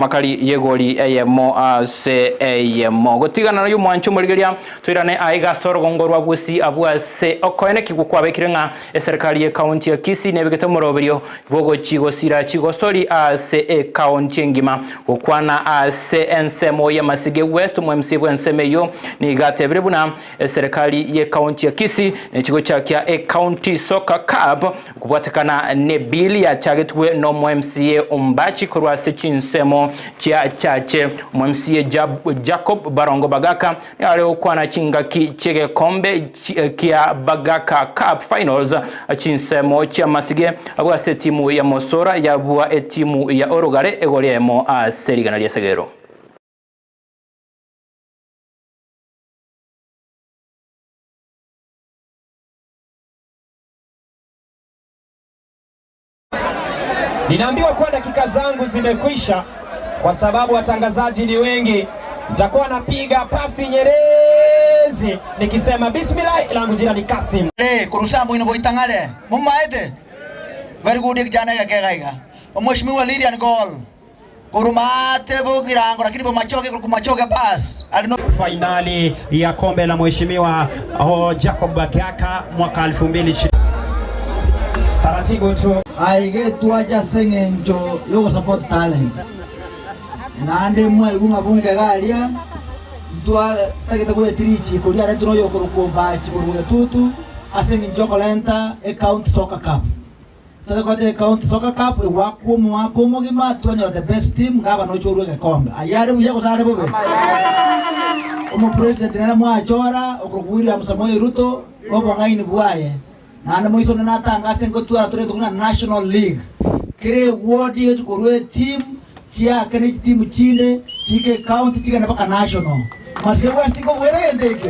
makali yegoli eyemo ase eyemo gutigana nayo mwancho murigeria twirane aiga soro gongorwa Gusii abwase okoene kigukwa bekirenga serikali ye county ya Kisii nebegete muroberio bogo chigosira chigosori ase county ngima gukwana ase ensemo ya Masige West mwemsibwe ensemeyo ni gatebere buna serikali ye county ya Kisii nekigo kyakya county soccer cup kubwatekana ne bili ya chagetwe no mwemsie umbachi kurwa se chinsemo chia chache mwemsie Jacob Barongo Bagaka yale ukwana chinga Kikombe kia Bagaka Cup Finals chinsemo chia Masige abwa se timu ya Mosora yabwa timu ya Orogare egoliemo serigana lya Segero. Ninaambiwa kwa dakika zangu zimekwisha kwa sababu watangazaji ni wengi. Nitakuwa napiga pasi nyerezi nikisema bismillah, langu jina ni Kasim. Kurusha mwino boitangale. Mumaete. Very good kijana yakegaiga. Mheshimiwa Lydian goal. Kurumate bogirango lakini kumachoke pass. Fainali ya kombe la Mheshimiwa Jacob Bagaka mwaka 2020. Taratibu tu. Aige tuaja sengenjo yo support talent. Nande mwe gunga bunge galia. Tua tageta kwe trichi kulia retuno yo kurukomba chiburuga tutu asengenjo kolenta county soccer cup. Tada kwa county soccer cup wako gima tuanya the best team ngaba no churu Kikombe. Ayare buya kusare bobe. Omo president na mwachora okurukwiri amsamoyi Ruto lobo ngaini buaye. Nana moiso na natanga tengo tu atore tukuna National League kire wodi yetu korwe team chia kene team chile chike county chike na paka national masike wasti ko were ndeke